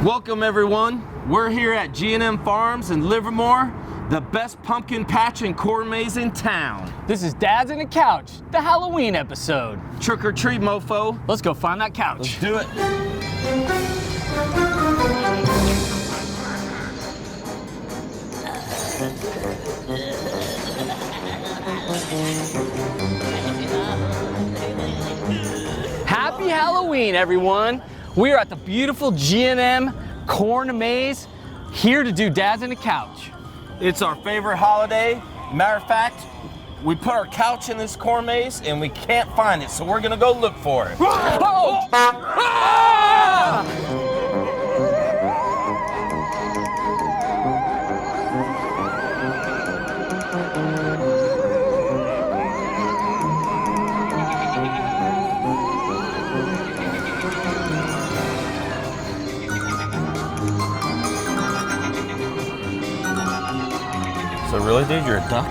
Welcome everyone. We're here at G&M Farms in Livermore, the best pumpkin patch and corn maze in town. This is Dad's in the Couch, the Halloween episode. Trick or treat, mofo. Let's go find that couch. Let's do it. Happy Halloween, everyone. We are at the beautiful G&M corn maze, here to do Dad's in the Couch. It's our favorite holiday. Matter of fact, we put our couch in this corn maze and we can't find it, so we're gonna go look for it. Oh! So really, dude, you're a duck?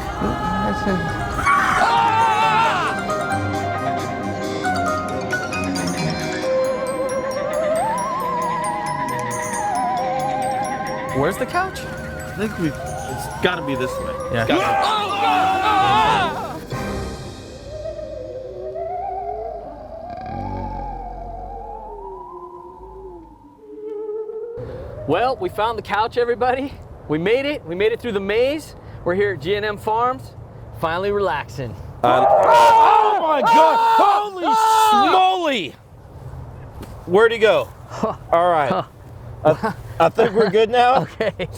Where's the couch? I think it's gotta be this way. Yeah. Well, we found the couch, everybody. We made it. We made it through the maze. We're here at G&M Farms, finally relaxing. Oh my God! Holy smoly! Where'd he go? All right. I think we're good now. Okay.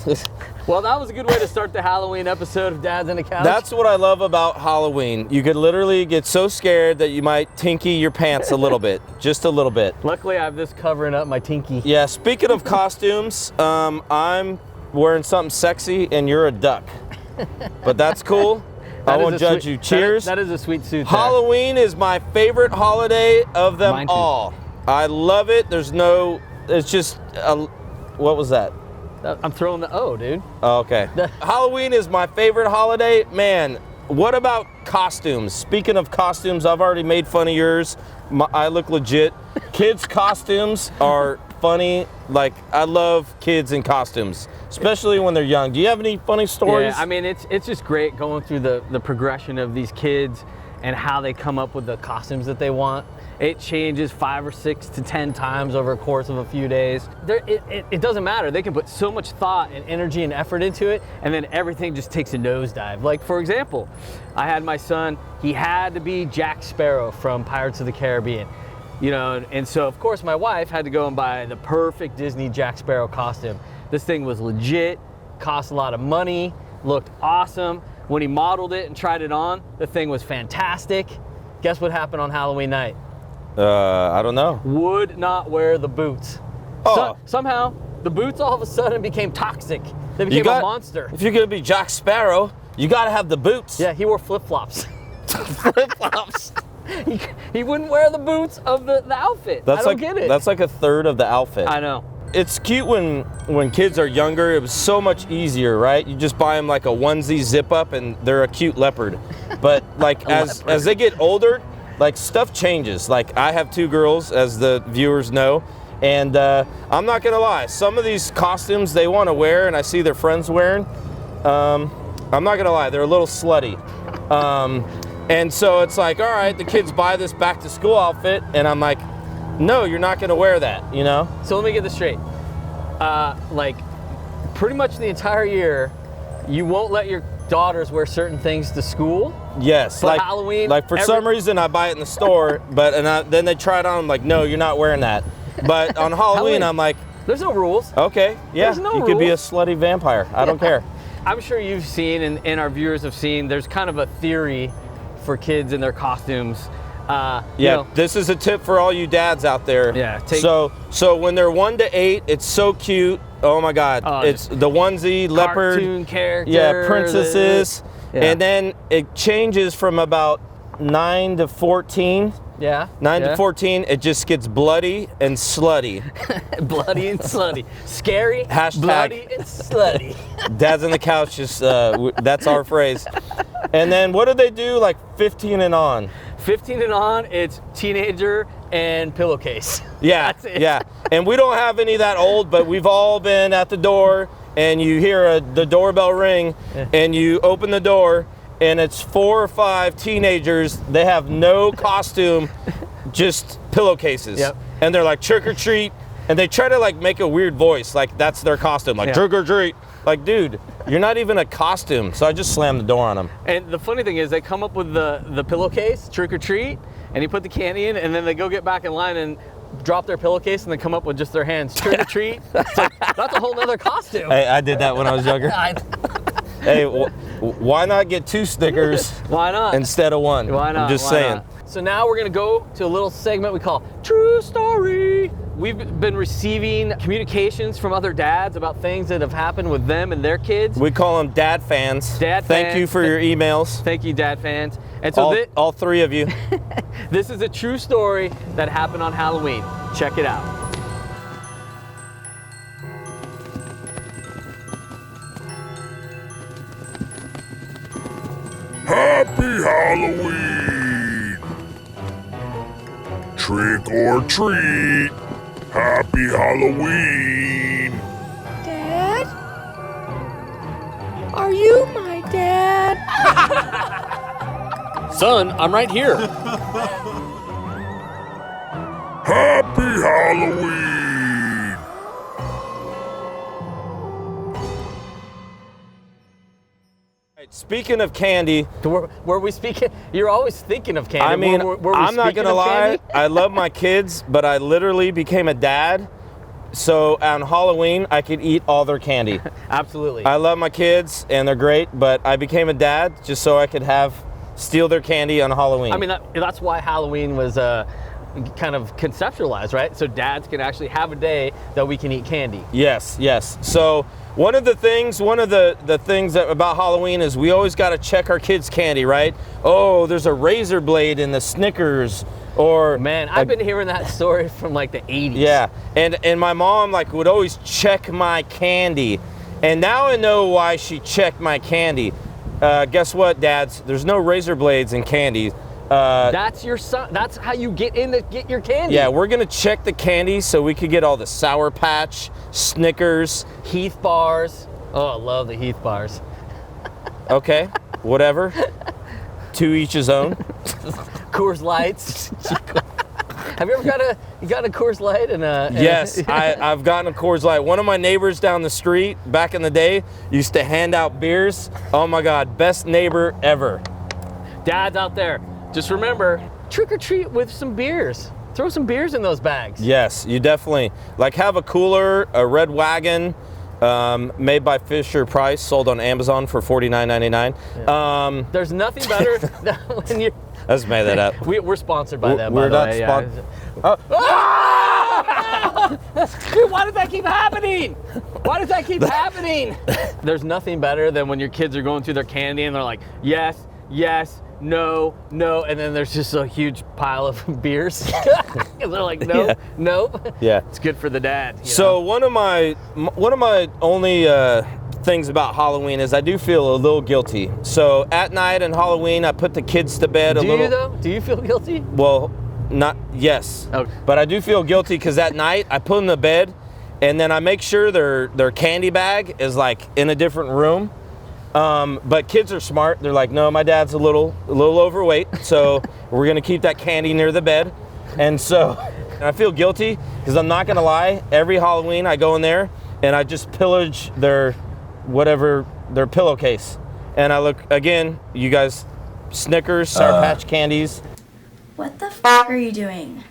Well, that was a good way to start the Halloween episode of Dad's in the Couch. That's what I love about Halloween. You could literally get so scared that you might tinky your pants a little bit, just a little bit. Luckily, I have this covering up my tinky. Yeah, speaking of costumes, I'm wearing something sexy and you're a duck. But that's cool. I won't judge you. Cheers. That is a sweet suit. Halloween is my favorite holiday of them Mine too. all. I love it. It's just, what was that? I'm throwing the O, dude. Oh, okay. Halloween is my favorite holiday. Man, what about costumes? Speaking of costumes, I've already made fun of yours. I look legit. Kids' costumes are funny. Like, I love kids in costumes, especially when they're young. Do you have any funny stories? Yeah, I mean, it's just great going through the progression of these kids and how they come up with the costumes that they want. It changes 5 or 6 to 10 times over a course of a few days. It doesn't matter. They can put so much thought and energy and effort into it, and then everything just takes a nosedive. Like, for example, I had my son, he had to be Jack Sparrow from Pirates of the Caribbean. You know, and so of course my wife had to go and buy the perfect Disney Jack Sparrow costume. This thing was legit, cost a lot of money, looked awesome. When he modeled it and tried it on, the thing was fantastic. Guess what happened on Halloween night? I don't know. Would not wear the boots. Oh. Somehow, the boots all of a sudden became toxic. They became a monster. If you're gonna be Jack Sparrow, you gotta have the boots. Yeah, he wore flip-flops. Flip-flops. He wouldn't wear the boots of the outfit. I don't get it. That's like a third of the outfit. I know. It's cute when kids are younger. It was so much easier, right? You just buy them like a onesie zip up and they're a cute leopard. But like as they get older, like stuff changes. Like I have 2 girls, as the viewers know, and I'm not gonna lie, some of these costumes they want to wear and I see their friends wearing, I'm not gonna lie, they're a little slutty. And so it's like, all right, the kids buy this back to school outfit and I'm like, no, you're not gonna wear that, you know? So let me get this straight. Like pretty much the entire year, you won't let your daughters wear certain things to school? Yes, like Halloween. Like for some reason I buy it in the store, then they try it on. I'm like, no, you're not wearing that. But on Halloween, I'm like, there's no rules. Okay, yeah, There's no you rules. could be a slutty vampire. I don't care. I'm sure you've seen, and our viewers have seen, there's kind of a theory for kids in their costumes. This is a tip for all you dads out there. Yeah. So when they're 1 to 8, it's so cute. Oh my God, it's the onesie, leopard, cartoon character, yeah, princesses, and then it changes from about 9 to 14. Yeah. 9 to 14, it just gets bloody and slutty. Bloody and slutty. Scary, Hashtag bloody and slutty. Dad's on the couch, that's our phrase. And then what do they do, like 15 and on? 15 and on, it's teenager and pillowcase. Yeah, That's it. yeah. And we don't have any that old, but we've all been at the door, and you hear the doorbell ring, and you open the door, and it's 4 or 5 teenagers. They have no costume, just pillowcases. Yep. And they're like, trick or treat. And they try to like make a weird voice, like that's their costume, like trick or treat. Like, dude, you're not even a costume. So I just slammed the door on them. And the funny thing is they come up with the pillowcase, trick or treat, and you put the candy in, and then they go get back in line and drop their pillowcase and then come up with just their hands, trick or treat. It's like, that's a whole nother costume. Hey, I did that when I was younger. Hey, why not get 2 Snickers? Why not? Instead of 1? Why not? I'm just Why saying. not? So now we're gonna go to a little segment we call True Story. We've been receiving communications from other dads about things that have happened with them and their kids. We call them dad fans. Dad Thank fans. you for your emails. Thank you, dad fans. And so all 3 of you. this is a true story that happened on Halloween. Check it out. Happy Halloween! Trick or treat! Happy Halloween! Dad? Are you my dad? Son, I'm right here. Happy Halloween! Speaking of candy, Were we speaking? You're always thinking of candy. I mean, Were we I'm not speaking gonna of lie. candy? I love my kids, but I literally became a dad. So on Halloween, I could eat all their candy. Absolutely. I love my kids, and they're great, but I became a dad just so I could steal their candy on Halloween. I mean, that's why Halloween was kind of conceptualized, right? So dads can actually have a day that we can eat candy. Yes, yes. So one of the things that about Halloween is we always got to check our kids' candy, right? Oh, there's a razor blade in the Snickers, or Man, I've been hearing that story from like the 80s. yeah. And my mom like would always check my candy, and now I know why she checked my candy. Guess what, dads? There's no razor blades in candy. That's your son. That's how you get in to get your candy. Yeah, we're gonna check the candy so we could get all the Sour Patch, Snickers. Heath bars. Oh, I love the Heath bars. Okay, whatever. To each his own. Coors Lights. Have you ever got a Coors Light and a? Yes, I've gotten a Coors Light. One of my neighbors down the street back in the day used to hand out beers. Oh my God, best neighbor ever. Dads out there, just remember, trick or treat with some beers. Throw some beers in those bags. Yes, you definitely have a cooler, a Red Wagon, made by Fisher Price, sold on Amazon for $49.99. Yeah. There's nothing better than when you're. I just made that up. We're sponsored by them. We're by not the way. sponsored. Dude, why does that keep happening? Why does that keep happening? There's nothing better than when your kids are going through their candy and they're like, yes, yes, no, no, and then there's just a huge pile of beers. And they're like, no, Yeah. no. Yeah. It's good for the dad. you So know? one of my only things about Halloween is I do feel a little guilty. So at night on Halloween, I put the kids to bed Do a little. you though? Do you feel guilty? Well, not yes. Okay. But I do feel guilty because at night I put them to bed, and then I make sure their candy bag is like in a different room. But kids are smart. They're like, no, my dad's a little overweight, so we're gonna keep that candy near the bed. And so I feel guilty because I'm not gonna lie. Every Halloween I go in there and I just pillage their pillowcase. And I look again, you guys, Snickers, Sour Patch candies. What the are you doing?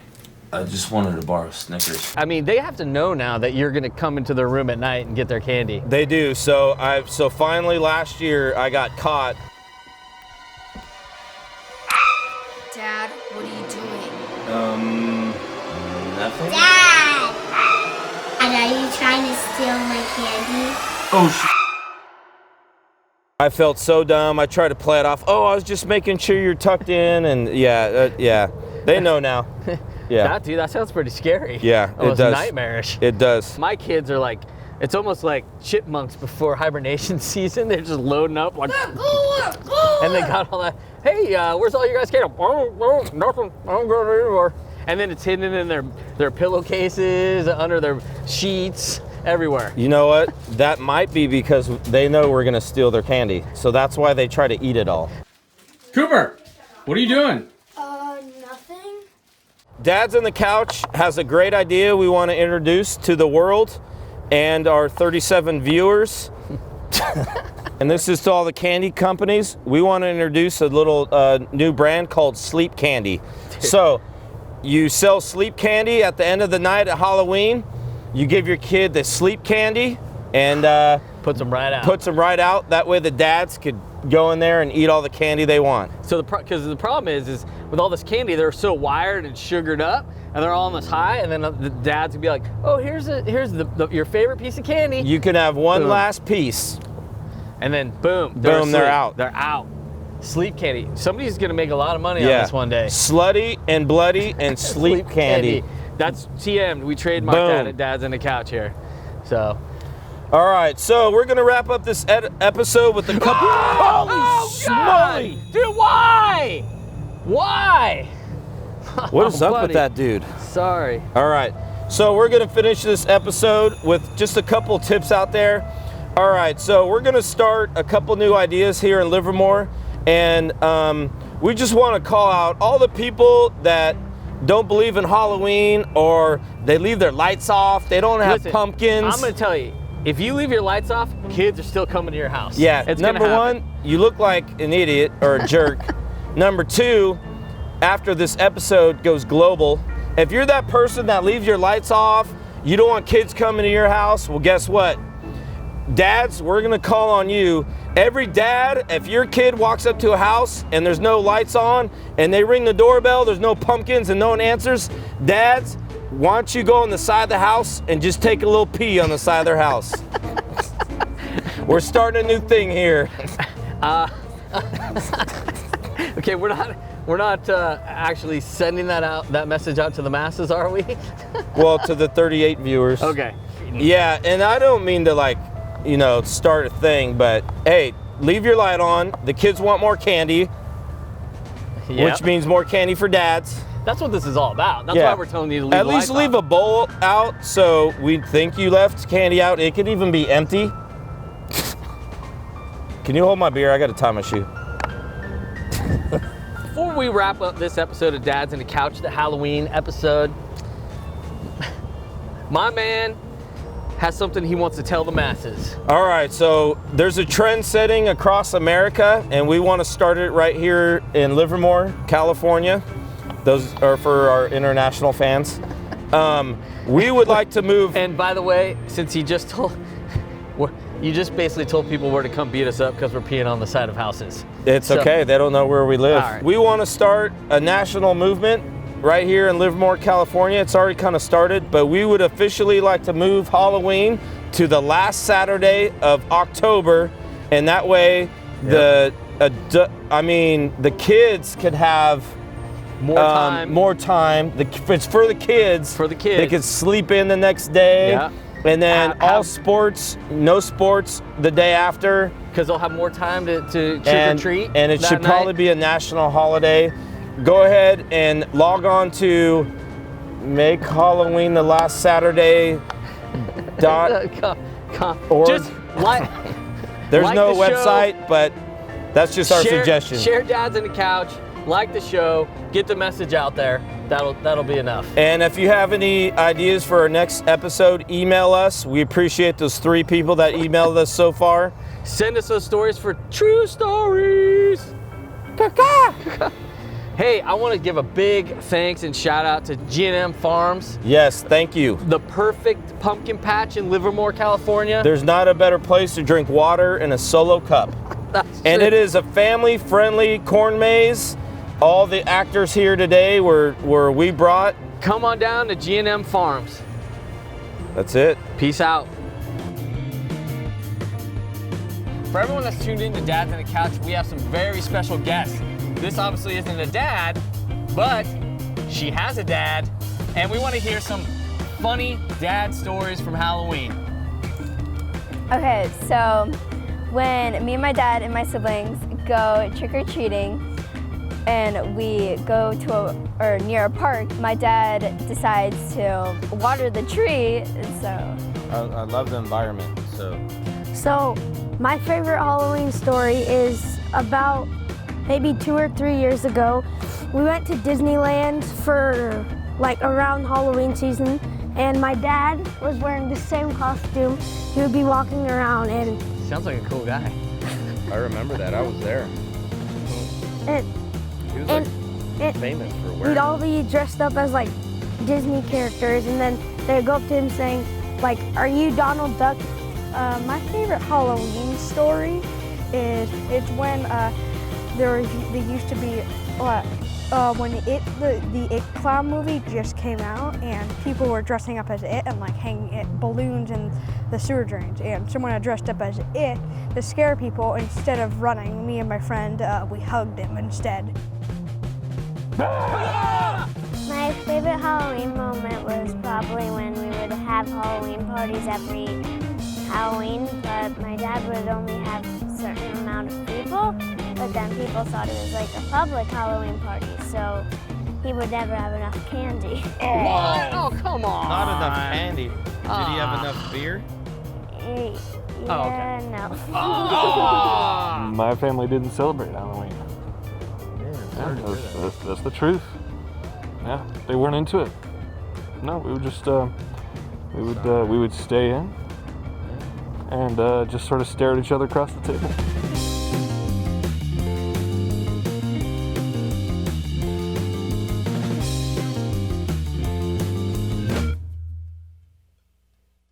I just wanted to borrow Snickers. I mean, they have to know now that you're gonna come into their room at night and get their candy. They do. So finally last year I got caught. Dad, what are you doing? Nothing. Dad! And are you trying to steal my candy? Oh, I felt so dumb. I tried to play it off. Oh, I was just making sure you're tucked in, and yeah. They know now. Yeah. Dude, that sounds pretty scary. Yeah, it Almost does. nightmarish. It does. My kids are like, it's almost like chipmunks before hibernation season. They're just loading up like, and they got all that. hey, where's all your guys' candy? Oh, nothing. I don't go anywhere. And then it's hidden in their pillowcases, under their sheets, everywhere. You know what? That might be because they know we're gonna steal their candy. So that's why they try to eat it all. Cooper, what are you doing? Nothing. Dad's on the Couch has a great idea we want to introduce to the world and our 37 viewers. And this is to all the candy companies. We want to introduce a little new brand called Sleep Candy. So you sell sleep candy at the end of the night at Halloween. You give your kid the sleep candy and Puts them right out. puts them right out. That way the dads could go in there and eat all the candy they want. So because the problem is with all this candy, they're so wired and sugared up, and they're all on this high, and then the dads would be like, oh, here's your favorite piece of candy. You can have one Boom. last piece. And then boom, Boom, they're asleep. out. They're out. Sleep candy. Somebody's gonna make a lot of money on this one day. Slutty and bloody and sleep candy. That's TM. We trademarked that at Dad's on the Couch here. So. All right, so we're gonna wrap up this episode with a couple. Holy smoly! Dude, why? Why? What is up with buddy. that dude? Sorry. All right, so we're gonna finish this episode with just a couple tips out there. All right, so we're gonna start a couple new ideas here in Livermore, and we just want to call out all the people that don't believe in Halloween or they leave their lights off. They don't have Listen, pumpkins. I'm gonna tell you, if you leave your lights off, kids are still coming to your house. Yeah, it's number one, you look like an idiot or a jerk. Number two, after this episode goes global, if you're that person that leaves your lights off, you don't want kids coming to your house, well, guess what? Dads, we're gonna call on you. Every dad, if your kid walks up to a house and there's no lights on and they ring the doorbell, there's no pumpkins and no one answers, dads, why don't you go on the side of the house and just take a little pee on the side of their house? We're starting a new thing here. Okay, we're not actually sending that message out to the masses, are we? Well, to the 38 viewers. Okay. Yeah, and I don't mean to start a thing, but hey, leave your light on. The kids want more candy, Yep. which means more candy for dads. That's what this is all about. That's why we're telling you to leave At the least lights leave on. a bowl out so we think you left candy out. It could even be empty. Can you hold my beer? I got to tie my shoe. Before we wrap up this episode of Dad's on the Couch, the Halloween episode, my man has something he wants to tell the masses. All right, so there's a trend setting across America, and we want to start it right here in Livermore, California. Those are for our international fans. We would like to move. And by the way, since you just basically told people where to come beat us up because we're peeing on the side of houses. It's okay, they don't know where we live. All right. We want to start a national movement right here in Livermore, California. It's already kind of started, but we would officially like to move Halloween to the last Saturday of October, and that way the kids could have more time. It's for the kids. For the kids. They could sleep in the next day. Yeah. And then all sports, no sports the day after. Because they'll have more time to trick or treat. And it that should night. probably be a national holiday. Go ahead and log on to Make Halloween the Last Saturday. .org. Just like. There's like no the show. website, but that's just our suggestion. Share Dad's on the Couch. Like the show. Get the message out there. That'll be enough. And if you have any ideas for our next episode, email us. We appreciate those 3 people that emailed us so far. Send us those stories for true stories. Hey, I want to give a big thanks and shout out to G&M Farms. Yes, thank you. The perfect pumpkin patch in Livermore, California. There's not a better place to drink water in a solo cup. And it is a family-friendly corn maze. All the actors here today were we brought. Come on down to G&M Farms. That's it. Peace out. For everyone that's tuned in to Dad's on the Couch, we have some very special guests. This obviously isn't a dad, but she has a dad, and we want to hear some funny dad stories from Halloween. Okay, so when me and my dad and my siblings go trick-or-treating, and we go to or near a park, my dad decides to water the tree, and so. I love the environment, so. So, my favorite Halloween story is about maybe 2 or 3 years ago. We went to Disneyland for like around Halloween season, and my dad was wearing the same costume. He would be walking around and... Sounds like a cool guy. I remember that, I was there. And, He was like famous for wearing we'd all be dressed up as like Disney characters, and then they'd go up to him saying, like, "Are you Donald Duck?" My favorite Halloween story is it's when there used to be when the It Clown movie just came out, and people were dressing up as it and like hanging balloons in the sewer drains, and someone had dressed up as it to scare people. Instead of running, me and my friend we hugged him instead. My favorite Halloween moment was probably when we would have Halloween parties every Halloween, but my dad would only have a certain amount of people, but then people thought it was like a public Halloween party, so he would never have enough candy. What? Oh, come on. Not enough candy. Did he have enough beer? Yeah, no. My family didn't celebrate Halloween. That's the truth. Yeah, they weren't into it. No, we would just we would stay in and just sort of stare at each other across the table.